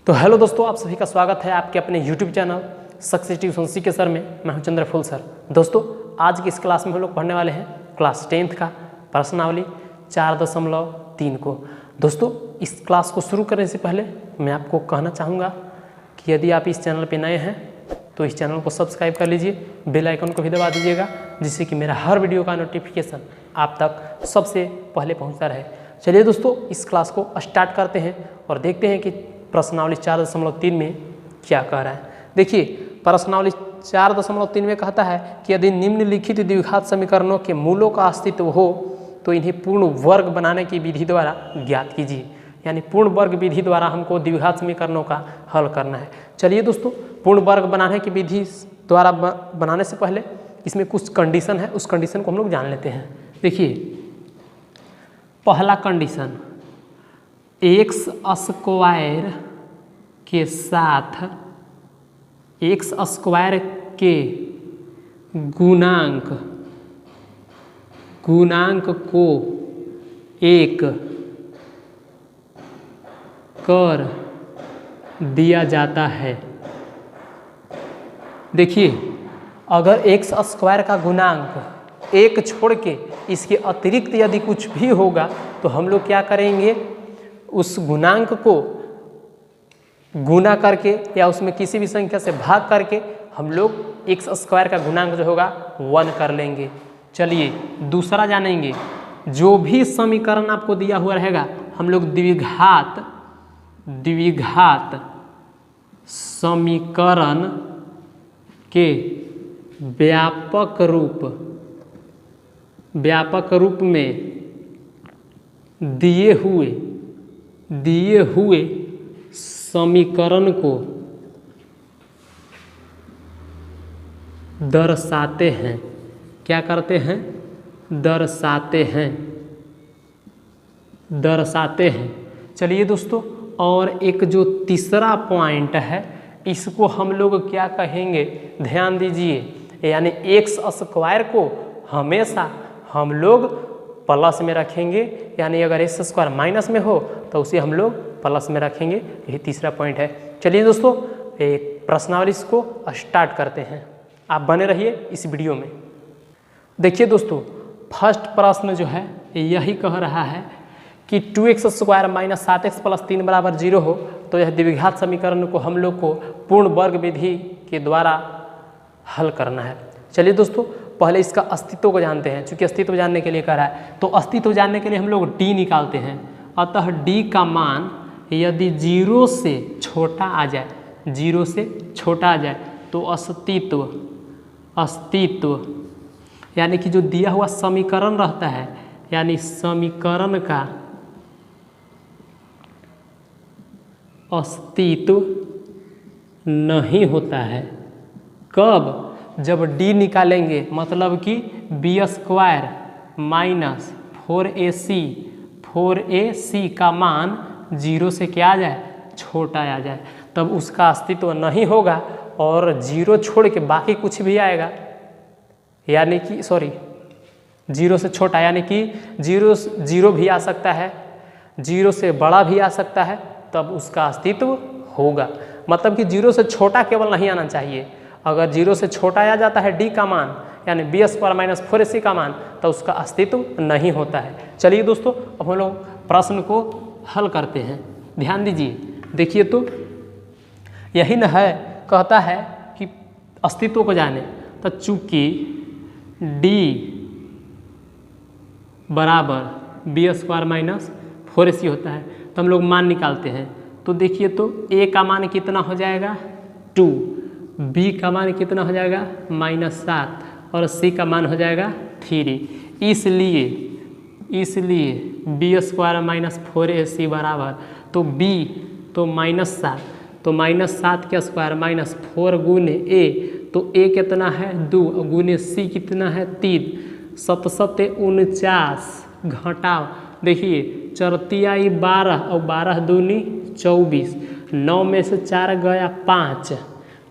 तो हेलो दोस्तों, आप सभी का स्वागत है आपके अपने YouTube चैनल सक्सेस ट्यूशन के सर में। मैं हूं चंद्रफूल सर। दोस्तों, आज की इस क्लास में हम लोग पढ़ने वाले हैं क्लास 10th का प्रश्नावली 4.3 को। दोस्तों, इस क्लास को शुरू करने से पहले मैं आपको कहना चाहूँगा कि यदि आप इस चैनल पर नए हैं तो इस चैनल को सब्सक्राइब कर लीजिए, बेल आइकन को भी दबा दीजिएगा, जिससे कि मेरा हर वीडियो का नोटिफिकेशन आप तक सबसे पहले पहुँचता रहे। चलिए दोस्तों, इस क्लास को स्टार्ट करते हैं और देखते हैं कि प्रश्नावली 4.3 में क्या कह रहा है। देखिए, प्रश्नावली 4.3 में कहता है कि यदि निम्नलिखित द्विघात समीकरणों के मूलों का अस्तित्व हो तो इन्हें पूर्ण वर्ग बनाने की विधि द्वारा ज्ञात कीजिए। यानी पूर्ण वर्ग विधि द्वारा हमको द्विघात समीकरणों का हल करना है। चलिए दोस्तों, पूर्ण वर्ग बनाने की विधि द्वारा बनाने से पहले इसमें कुछ कंडीशन है, उस कंडीशन को हम लोग जान लेते हैं। देखिए, पहला कंडीशन, एक्स स्क्वायर के साथ एक्स स्क्वायर के गुणांक को एक कर दिया जाता है। देखिए, अगर एक्स स्क्वायर का गुणांक एक छोड़ के इसके अतिरिक्त यदि कुछ भी होगा तो हम लोग क्या करेंगे, उस गुणांक को गुना करके या उसमें किसी भी संख्या से भाग करके हम लोग एक्स स्क्वायर का गुणांक जो होगा 1 कर लेंगे। चलिए दूसरा जानेंगे। जो भी समीकरण आपको दिया हुआ रहेगा हम लोग द्विघात समीकरण के व्यापक रूप में दिए हुए समीकरण को दर्शाते हैं। क्या करते हैं? दर्शाते हैं। चलिए दोस्तों, और एक जो तीसरा पॉइंट है इसको हम लोग क्या कहेंगे, ध्यान दीजिए। यानी एक्स स्क्वायर को हमेशा हम लोग प्लस में रखेंगे, यानी अगर एक्स स्क्वायर माइनस में हो तो उसे हम लोग प्लस में रखेंगे। यही तीसरा पॉइंट है। चलिए दोस्तों, एक प्रश्नावली को स्टार्ट करते हैं। आप बने रहिए इस वीडियो में। देखिए दोस्तों, फर्स्ट प्रश्न जो है यही कह रहा है कि 2x square minus 7x plus 3 बराबर 0 हो तो यह द्विघात समीकरण को हम लोग को पूर्ण वर्ग विधि के द्वारा हल करना है। चलिए दोस्तों, पहले इसका अस्तित्व को जानते हैं। चूंकि अस्तित्व जानने के लिए कह रहा है तो अस्तित्व जानने के लिए हम लोग d निकालते हैं। अतः d का मान यदि 0 से छोटा आ जाए तो अस्तित्व यानी कि जो दिया हुआ समीकरण रहता है, यानी समीकरण का अस्तित्व नहीं होता है। कब? जब d निकालेंगे, मतलब कि बी स्क्वायर माइनस 4ac का मान 0 से क्या आ जाए, छोटा आ जाए, तब उसका अस्तित्व नहीं होगा और 0 छोड़ के बाकी कुछ भी आएगा, यानी कि 0 से छोटा, यानी कि 0 भी आ सकता है, 0 से बड़ा भी आ सकता है, तब उसका अस्तित्व होगा। मतलब कि 0 से छोटा केवल नहीं आना चाहिए। अगर 0 से छोटा आ जाता है d का मान, यानी बी स्क्वायर माइनस 4ac का मान, तो उसका अस्तित्व नहीं होता है। चलिए दोस्तों, अब हम लोग प्रश्न को हल करते हैं। ध्यान दीजिए। देखिए तो यही न है, कहता है कि अस्तित्व को जाने। तो चूंकि d बराबर बी स्क्वायर माइनस 4ac होता है तो हम लोग मान निकालते हैं। तो देखिए तो a का मान कितना हो जाएगा, 2, b का मान कितना हो जाएगा, -7, और c का मान हो जाएगा 3। इसलिए बी स्क्वायर माइनस 4ac बराबर तो b तो -7, तो -7 के स्क्वायर माइनस 4 गुने a, तो a कितना है 2 गुने c कितना है 3, 7 7 49 घटाओ। देखिए 4 तिहाई 12 और 12 दूनी 24, 9 में से 4 गया 5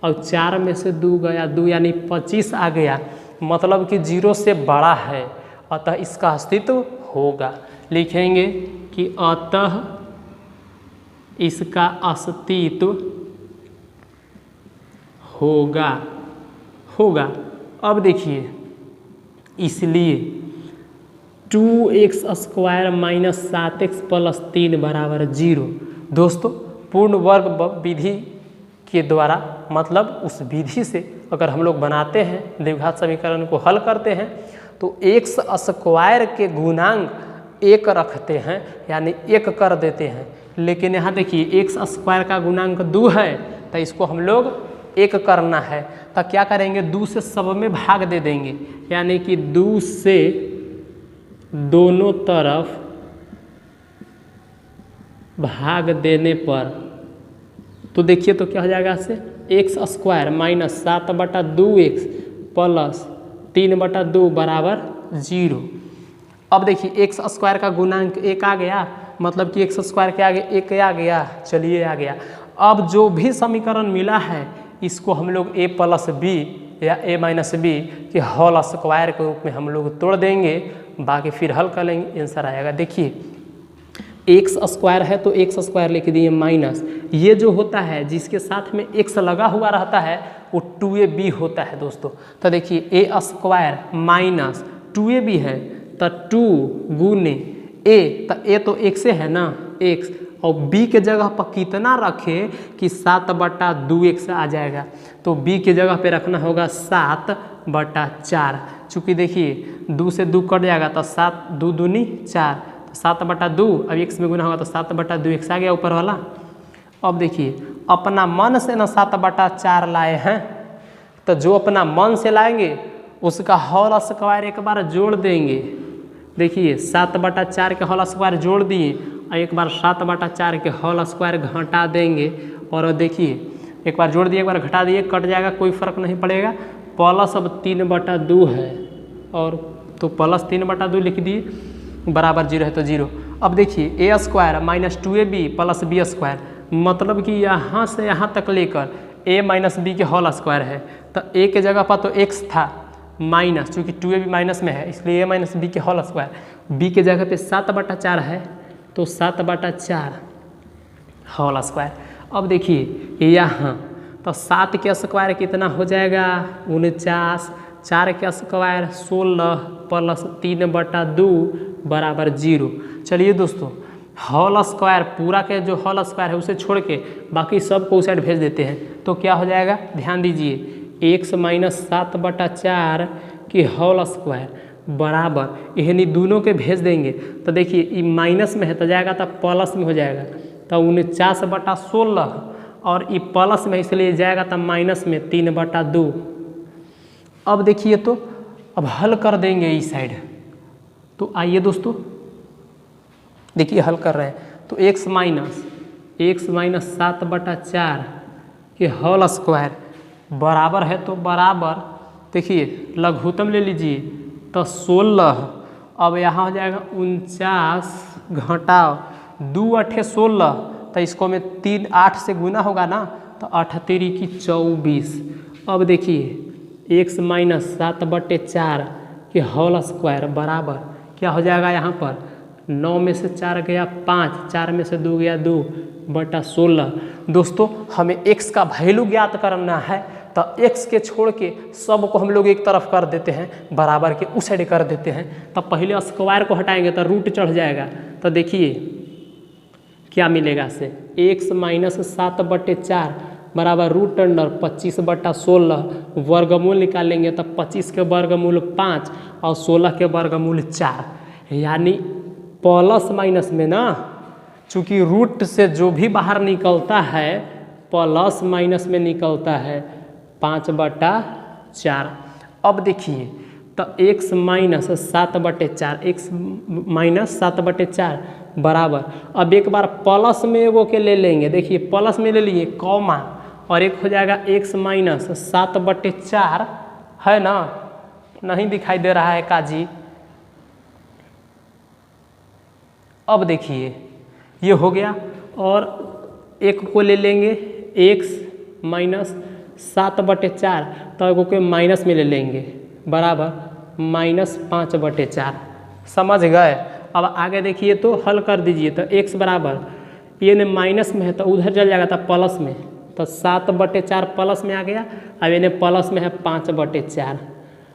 और 4 में से 2 गया 2, यानी 25 आ गया। मतलब कि 0 से बड़ा है, अतः इसका अस्तित्व होगा। लिखेंगे कि अतः इसका अस्तित्व होगा। अब देखिए, इसलिए 2x² माइनस 7x प्लस 3 बराबर 0। दोस्तों, पूर्ण वर्ग विधि के द्वारा, मतलब उस विधि से अगर हम लोग बनाते हैं, द्विघात समीकरण को हल करते हैं, तो x² के गुणांक 1 रखते हैं, यानी 1 कर देते हैं। लेकिन यहाँ देखिए x² का गुणांक 2 है, तो इसको हम लोग 1 करना है, तो क्या करेंगे, 2 से सब में भाग दे देंगे, यानी कि 2 से दोनों तरफ भाग देने पर, तो देखिए तो क्या हो जाएगा, इससे x² माइनस 7/2x प्लस 3/2 बराबर 0। अब देखिए x² का गुणांक 1 आ गया, मतलब कि x² के आगे 1 आ गया, चलिए आ गया। अब जो भी समीकरण मिला है इसको हम लोग a प्लस b या a माइनस b के होल स्क्वायर के रूप में हम लोग तोड़ देंगे, बाकी फिर हल कर लेंगे, आंसर आएगा। देखिए x² है तो x² लिख दिए माइनस, ये जो होता है जिसके साथ में x लगा हुआ रहता है वो 2ab होता है दोस्तों। तो देखिए a² माइनस 2ab है, तो 2 गुने a, तो a तो x है ना, x, और b के जगह पर कितना रखे कि 7/2x आ जाएगा, तो b के जगह पे रखना होगा 7/4। चूँकि देखिए 2 से 2 कट जाएगा, तो 7 2 दूनी 4, तो 7/2, अब x में गुना होगा तो 7/2x आ गया ऊपर वाला। अब देखिए अपना मन से ना 7/4 लाए हैं, तो जो अपना मन से लाएंगे उसका होल स्क्वायर एक बार जोड़ देंगे। देखिए 7/4 के होल स्क्वायर जोड़ दिए और एक बार 7/4 के होल स्क्वायर घटा देंगे, और देखिए एक बार जोड़ दिए एक बार घटा दिए, कट जाएगा, कोई फर्क नहीं पड़ेगा। प्लस अब 3/2 है, और तो प्लस 3/2 लिख दिए, बराबर 0 है तो 0। अब देखिए a² minus 2ab plus b², मतलब कि यहाँ से यहाँ तक लेकर a माइनस b के होल स्क्वायर है, तो a के जगह पर तो x था माइनस, चूँकि 2ab माइनस में है इसलिए a माइनस b के होल स्क्वायर, b के जगह पे 7/4 है तो 7/4 होल स्क्वायर। अब देखिए यहाँ तो 7 के स्क्वायर कितना हो जाएगा, 49, 4 के स्क्वायर 16 प्लस 3/2 बराबर 0। चलिए दोस्तों, होल स्क्वायर पूरा के जो होल स्क्वायर है उसे छोड़ के बाकी सब को उस साइड भेज देते हैं, तो क्या हो जाएगा, ध्यान दीजिए, x माइनस 7/4 के होल स्क्वायर बराबर यानी दोनों के भेज देंगे, तो देखिए ये माइनस में है तो जाएगा तो प्लस में हो जाएगा, तो 49/16, और ये प्लस में इसलिए जाएगा तो माइनस में 3/2। अब देखिए तो अब हल कर देंगे इस साइड, तो आइए दोस्तों देखिए हल कर रहे हैं, तो x माइनस 7/4 के होल स्क्वायर बराबर है, तो बराबर देखिए लघुत्तम ले लीजिए तो 16, अब यहाँ हो जाएगा 49 घटाओ 2 8 16, तो इसको में 3 8 से गुना होगा ना, तो 8 3 की 24। अब देखिए x माइनस 7/4 के होल स्क्वायर बराबर क्या हो जाएगा, यहाँ पर 9 में से 4 गया 5, 4 में से 2 गया 2/16। दोस्तों हमें x का वैल्यू ज्ञात करना है, तो x के छोड़ के सब को हम लोग एक तरफ कर देते हैं, बराबर के उस साइड कर देते हैं। तो पहले स्क्वायर को हटाएंगे तो रूट चढ़ जाएगा, तो देखिए क्या मिलेगा से, x माइनस 7/4 बराबर रूट अंडर 25/16, वर्गमूल निकालेंगे तो 25 के वर्गमूल 5 और 16 के वर्गमूल 4, यानी प्लस माइनस में ना, चूँकि रूट से जो भी बाहर निकलता है प्लस माइनस में निकलता है 5/4। अब देखिए तो x माइनस 7/4 बराबर, अब एक बार प्लस में एगो के ले लेंगे, देखिए प्लस में ले लिए कॉमा, और एक हो जाएगा x माइनस 7/4 है ना, नहीं दिखाई दे रहा है काजी। अब देखिए ये हो गया, और एक को ले लेंगे x माइनस 7/4, तो एगो के माइनस में ले लेंगे बराबर माइनस 5/4। समझ गए। अब आगे देखिए तो हल कर दीजिए, तो x बराबर ये ने माइनस में है तो उधर चल जाएगा, तो प्लस में, तो 7/4 प्लस में आ गया। अब इन्हें प्लस में है 5/4।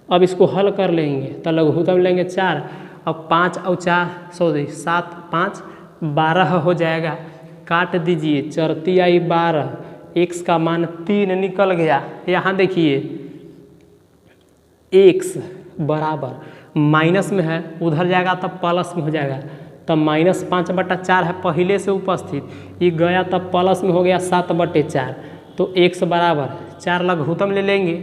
अब इसको हल कर लेंगे तो लघुत्तम लेंगे 4। अब 5 और 4 7 5 12 हो जाएगा। काट दीजिए, चरती आई 12, x का मान 3 निकल गया। यहाँ देखिए x बराबर माइनस में है, उधर जाएगा तब प्लस में हो जाएगा, तब -5/4 है पहले से उपस्थित, ये गया तब प्लस में हो गया 7/4। तो x बराबर 4 लघुत्तम ले लेंगे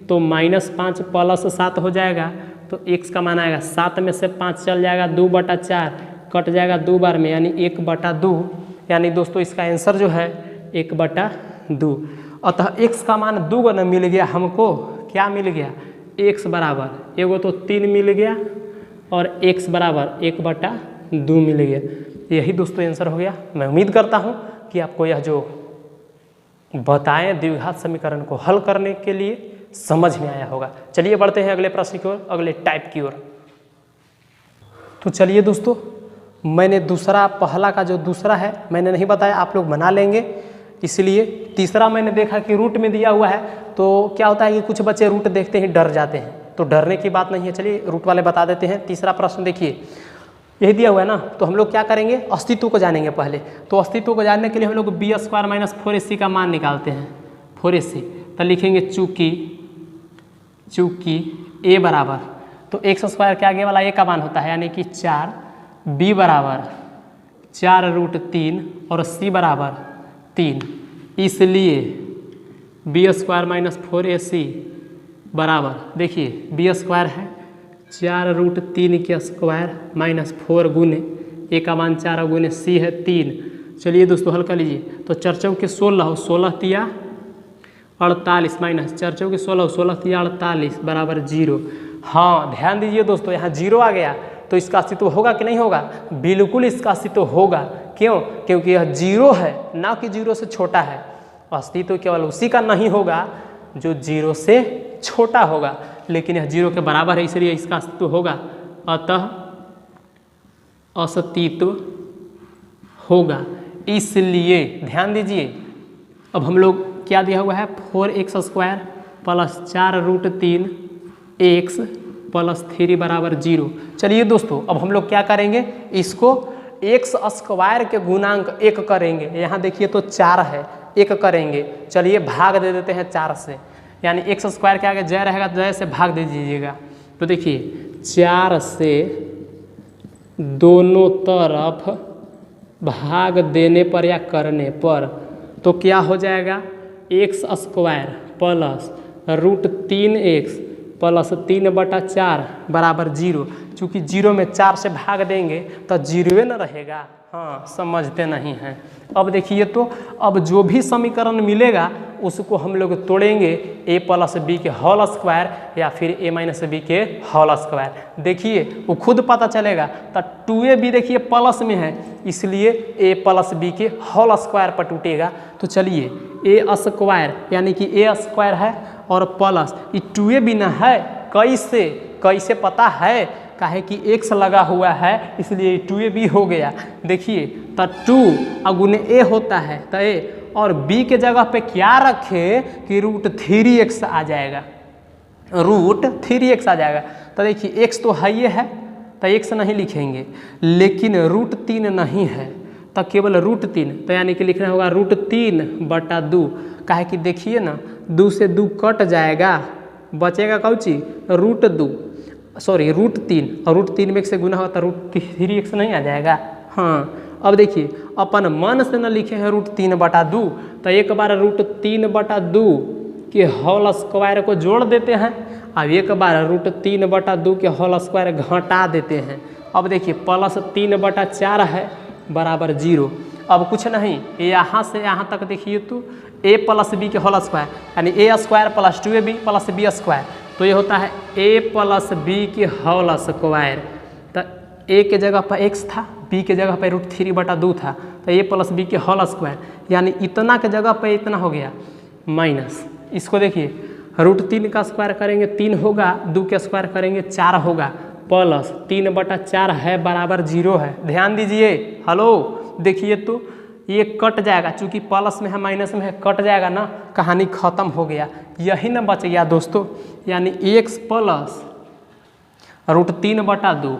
तो -5 + 7 हो जाएगा। तो x का मान आएगा 7 में से 5 चल जाएगा 2/4, कट जाएगा 2 बार में, यानी 1/2। यानी दोस्तों इसका आंसर जो है 1/2। अतः x का मान 2 गुना मिल गया हमको। क्या मिल गया? x बराबर एगो तो 3 मिल गया और x बराबर 1/2 मिल गया। यही दोस्तों आंसर हो गया। मैं उम्मीद करता हूँ कि आपको यह जो बताएं द्विघात समीकरण को हल करने के लिए समझ में आया होगा। चलिए बढ़ते हैं अगले प्रश्न की ओर, अगले टाइप की ओर। तो चलिए दोस्तों, मैंने पहला का जो दूसरा है मैंने नहीं बताया, आप लोग बना लेंगे, इसलिए तीसरा मैंने देखा कि रूट में दिया हुआ है। तो क्या होता है कि कुछ बच्चे रूट देखते ही डर जाते हैं, तो डरने की बात नहीं है। चलिए रूट वाले बता देते हैं। तीसरा प्रश्न देखिए, यही दिया हुआ है ना, तो हम लोग क्या करेंगे, अस्तित्व को जानेंगे पहले। तो अस्तित्व को जानने के लिए हम लोग b² - 4ac का मान निकालते हैं। 4ac तो लिखेंगे चूँकि a बराबर, तो x² के आगे वाला a का मान होता है, यानी कि 4, b बराबर 4√3 और c बराबर 3, इसलिए b² - 4ac बराबर, देखिए b² है 4√3 के स्क्वायर -4 गुने a का मान 4 गुने c है 3। चलिए दोस्तों हल कर लीजिए। तो 4 चौके 16, 16 तिया 48 माइनस 4 चौके 16, 16 तिया 48 बराबर 0। हाँ ध्यान दीजिए दोस्तों, यहाँ 0 आ गया तो इसका अस्तित्व होगा कि नहीं होगा? बिल्कुल इसका अस्तित्व होगा। क्यों? क्योंकि यह 0 है, ना कि 0 से छोटा है। अस्तित्व केवल उसी का नहीं होगा जो 0 से छोटा होगा, लेकिन यह 0 के बराबर है, इसलिए इसका अस्तित्व होगा। अतः अस्तित्व होगा, इसलिए ध्यान दीजिए। अब हम लोग क्या दिया हुआ है, 4x² + 4√3 x + 3 बराबर 0। चलिए दोस्तों अब हम लोग क्या करेंगे, इसको x² के गुणांक 1 करेंगे। यहाँ देखिए तो 4 है, 1 करेंगे। चलिए भाग दे देते हैं 4 से, यानी x² के आगे जय रहेगा तो जय से भाग दे दीजिएगा। तो देखिए 4 से दोनों तरफ भाग देने पर या करने पर तो क्या हो जाएगा, x² + √3x + 3/4 बराबर 0। चूँकि 0 में 4 से भाग देंगे तो 0 न रहेगा। हाँ समझते नहीं हैं। अब देखिए तो अब जो भी समीकरण मिलेगा उसको हम लोग तोड़ेंगे a + b के होल स्क्वायर या फिर a - b के होल स्क्वायर। देखिए वो खुद पता चलेगा। तो 2ab देखिए प्लस में है, इसलिए a + b के होल स्क्वायर पर टूटेगा। तो चलिए a² यानी कि a² है और प्लस ये 2ab न है, कैसे पता है, काहे कि x लगा हुआ है इसलिए 2ab हो गया। देखिए तो 2 गुने a होता है तो a, और b के जगह पे क्या रखे कि √3x आ जाएगा, √3x आ जाएगा। तो देखिए x तो है ये है तो x नहीं लिखेंगे, लेकिन √3 नहीं है तो केवल √3, तो यानी कि लिखना होगा √3/2। काहे कि देखिए ना 2 से 2 कट जाएगा, बचेगा कौन चीज, √3 और √3 में से गुना होता √3x नहीं आ जाएगा। हाँ अब देखिए अपन मन से न लिखे हैं √3/2, तो एक बार √3/2 के होल स्क्वायर को जोड़ देते हैं, अब एक बार √3/2 के होल स्क्वायर घटा देते हैं। अब देखिए +3/4 है बराबर 0। अब कुछ नहीं, यहाँ से यहाँ तक देखिए तो a + b के होल स्क्वायर यानी a² + 2ab + b², तो ये होता है a + b के होल स्क्वायर। तो a के जगह पर x था, b के जगह पर √3/2 था, तो a + b के होल स्क्वायर, यानी इतना के जगह पर इतना हो गया माइनस। इसको देखिए √3 का स्क्वायर करेंगे 3 होगा, 2 के स्क्वायर करेंगे 4 होगा, +3/4 है बराबर 0 है। ध्यान दीजिए, हेलो देखिए तो ये कट जाएगा, चूंकि प्लस में है माइनस में है, कट जाएगा ना, कहानी खत्म हो गया। यही ना बच गया दोस्तों, यानी x प्लस √3/2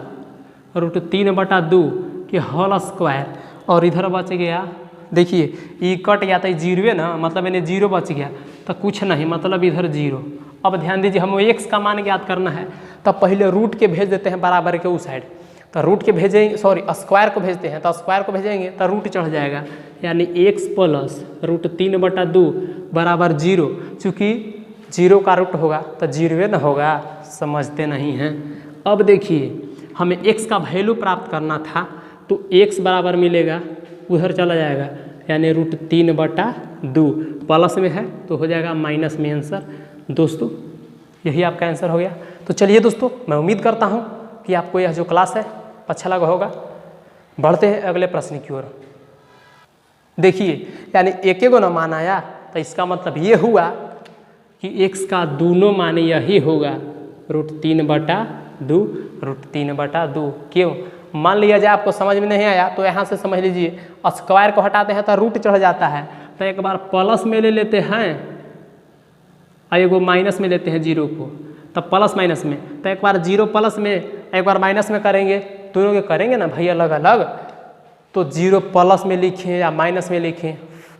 √3/2 के होल स्क्वायर, और इधर बच गया, देखिए ये कट गया था, जीरो ना, मतलब मैंने जीरो बच गया, तो कुछ नहीं, मतलब इधर जीरो। अब ध्यान दीजिए, हमें x का मान ज्ञात करना है, तब पहले रूट के भेज देते हैं बराबर के उस साइड, तो रूट के भेजेंगे, सॉरी स्क्वायर को भेजते हैं, तो स्क्वायर को भेजेंगे तो रूट चढ़ जाएगा, यानी x प्लस √3/2 बराबर 0। चूँकि 0 का रूट होगा तो 0 न होगा, समझते नहीं हैं। अब देखिए हमें x का वैल्यू प्राप्त करना था, तो x बराबर मिलेगा, उधर चला जाएगा, यानी √3/2 प्लस में है तो हो जाएगा माइनस में आंसर। दोस्तों यही आपका आंसर हो गया। तो चलिए दोस्तों, मैं उम्मीद करता हूँ कि आपको यह जो क्लास है अच्छा लगा होगा। बढ़ते हैं अगले प्रश्न की ओर। देखिए यानी एक गो ना मान आया, तो इसका मतलब ये हुआ कि x का दोनों मान यही होगा, √3/2 √3/2। क्यों? मान लिया जाए आपको समझ में नहीं आया तो यहाँ से समझ लीजिए, स्क्वायर को हटाते हैं तो रूट चढ़ जाता है, तो एक बार प्लस में ले लेते हैं और एक माइनस में लेते हैं 0 को, तब प्लस माइनस में, तो एक बार 0 प्लस में एक बार माइनस में करेंगे, दोनों के करेंगे ना भाई अलग अलग, तो 0 प्लस में लिखें या माइनस में लिखें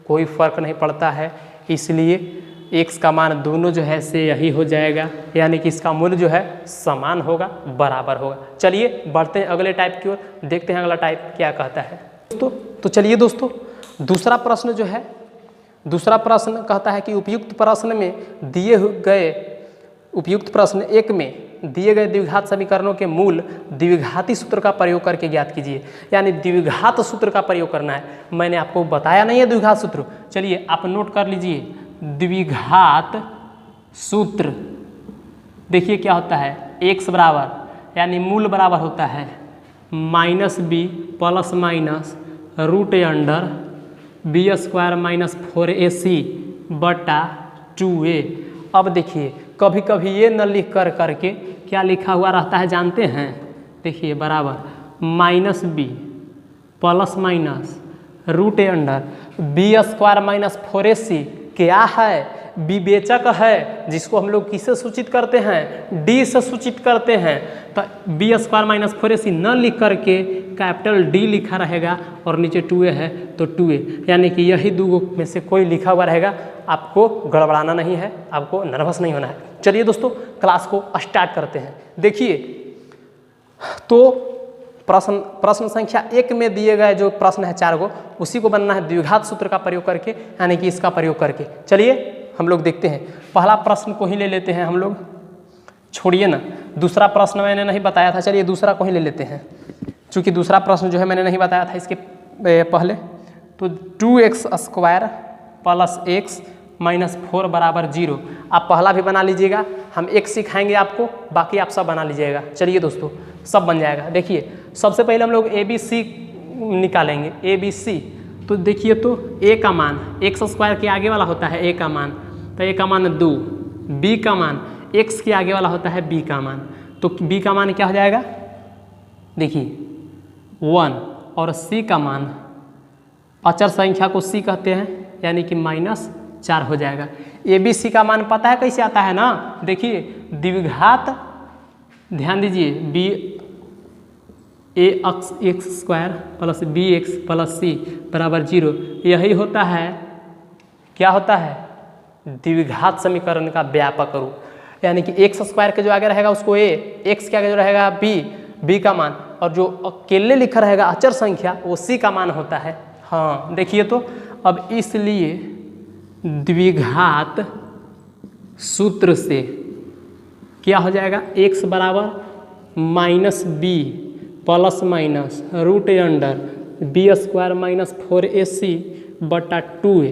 कोई फर्क नहीं पड़ता है। इसलिए x का मान दोनों जो है से यही हो जाएगा, यानी कि इसका मूल्य जो है समान होगा, बराबर होगा। चलिए बढ़ते हैं अगले टाइप की ओर, देखते हैं अगला टाइप क्या कहता है दोस्तों। तो चलिए दोस्तों, दूसरा प्रश्न जो है, दूसरा प्रश्न कहता है कि उपयुक्त प्रश्न में दिए गए, उपयुक्त प्रश्न 1 में दिए गए द्विघात समीकरणों के मूल द्विघाती सूत्र का प्रयोग करके ज्ञात कीजिए। यानी द्विघात सूत्र का प्रयोग करना है, मैंने आपको बताया नहीं है द्विघात सूत्र, चलिए आप नोट कर लीजिए। द्विघात सूत्र देखिए क्या होता है, x बराबर यानी मूल बराबर होता है -b plus minus √b² - 4ac बटा 2a। अब देखिए कभी कभी ये न लिख कर करके क्या लिखा हुआ रहता है जानते हैं, देखिए बराबर -b plus minus √b² - 4ac क्या है, विवेचक है, जिसको हम लोग किससे सूचित करते हैं, d से सूचित करते हैं। तो b² - 4ac न लिख करके कैपिटल D लिखा रहेगा और नीचे 2a है तो 2a, यानी कि यही दो में से कोई लिखा हुआ रहेगा। आपको गड़बड़ाना नहीं है, आपको नर्वस नहीं होना है। चलिए दोस्तों क्लास को स्टार्ट करते हैं। देखिए तो प्रश्न संख्या 1 में दिए गए जो प्रश्न है 4 गो, उसी को बनना है द्विघात सूत्र का प्रयोग करके, यानी कि इसका प्रयोग करके। चलिए हम लोग देखते हैं, पहला प्रश्न को ही ले लेते हैं हम लोग, छोड़िए ना दूसरा प्रश्न मैंने नहीं बताया था, चलिए दूसरा को ही ले लेते हैं, चूँकि दूसरा प्रश्न जो है मैंने नहीं बताया था इसके पहले। तो 2x² प्लस x माइनस 4 बराबर 0। आप पहला भी बना लीजिएगा, हम एक सिखाएंगे आपको, बाकी आप सब बना लीजिएगा। चलिए दोस्तों सब बन जाएगा। देखिए सबसे पहले हम लोग ABC निकालेंगे, ABC। तो देखिए तो a का मान x² के आगे वाला होता है a का मान, तो a का मान 2, b का मान x के आगे वाला होता है b का मान, तो b का मान क्या हो जाएगा, देखिए 1, और c का मान अचर संख्या को c कहते हैं, यानी कि -4 हो जाएगा। ABC का मान पता है कैसे आता है ना, देखिए द्विघात, ध्यान दीजिए, ax² plus bx plus c बराबर 0, यही होता है, क्या होता है, द्विघात समीकरण का व्यापक रूप। यानी कि x² के जो आगे रहेगा उसको a, x के आगे जो रहेगा b का मान, और जो अकेले लिखा रहेगा अचर संख्या वो c का मान होता है। हाँ देखिए तो अब इसलिए द्विघात सूत्र से क्या हो जाएगा, x बराबर -b plus minus √b² - 4ac बटा 2a,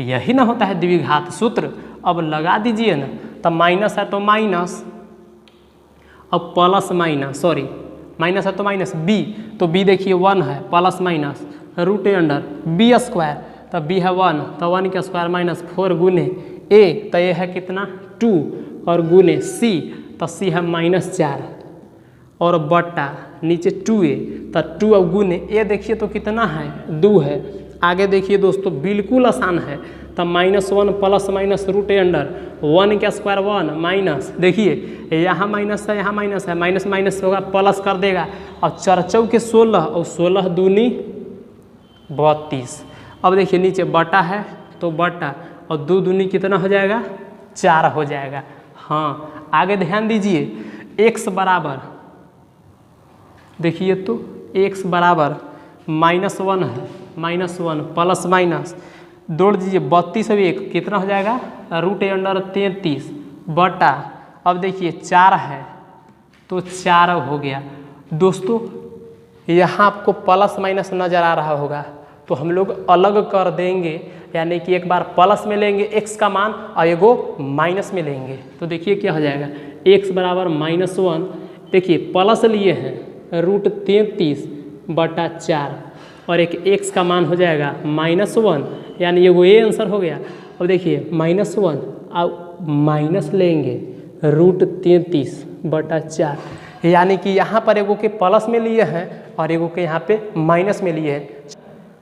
यही ना होता है द्विघात सूत्र। अब लगा दीजिए ना, तब माइनस है तो माइनस, अब प्लस माइनस, सॉरी माइनस है तो माइनस b, तो b देखिए 1 है, प्लस माइनस √b², तब b है 1, तो 1 का स्क्वायर माइनस 4 गुने a, तो ये है कितना 2, और गुने c, तो c है -4, और बटा नीचे 2a, तो 2 अब गुने a देखिए तो कितना है 2 है, आगे देखिए दोस्तों बिल्कुल आसान है। तब -1 plus minus root A under 1 का स्क्वायर 1 माइनस, देखिए यहाँ माइनस है यहाँ माइनस है, माइनस माइनस होगा प्लस कर देगा, और 4 चौके 16 और 16 दूनी 32। अब देखिए नीचे बटा है तो बटा, और 2 दूनी कितना हो जाएगा 4 हो जाएगा। हाँ आगे ध्यान दीजिए x बराबर, देखिए तो x बराबर -1 है, -1 प्लस माइनस जोड़ दीजिए 32 और 1 कितना हो जाएगा रूट ए अंडर 33 बटा, अब देखिए 4 है तो 4 हो गया। दोस्तों यहाँ आपको प्लस माइनस नज़र आ रहा होगा, तो हम लोग अलग कर देंगे, यानी कि एक बार प्लस में लेंगे x का मान और एगो माइनस में लेंगे। तो देखिए क्या हो जाएगा x बराबर -1, देखिए प्लस लिए हैं रूट 33 बटा 4, और एक x का मान हो जाएगा -1, यानी ये वो आंसर हो गया। अब देखिए -1 अब माइनस लेंगे रूट 33 बटा 4, यानी कि यहाँ पर एगो के प्लस में लिए हैं और एगो के यहाँ पे माइनस में लिए हैं।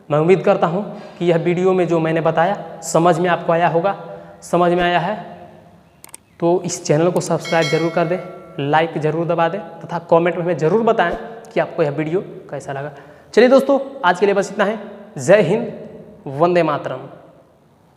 मैं उम्मीद करता हूँ कि यह वीडियो में जो मैंने बताया समझ में आपको आया होगा। समझ में आया है तो इस चैनल को सब्सक्राइब जरूर कर दें, लाइक ज़रूर दबा दें तथा कमेंट में हमें ज़रूर बताएं कि आपको यह वीडियो कैसा लगा। चलिए दोस्तों आज के लिए बस इतना है। जय हिंद, वंदे मातरम।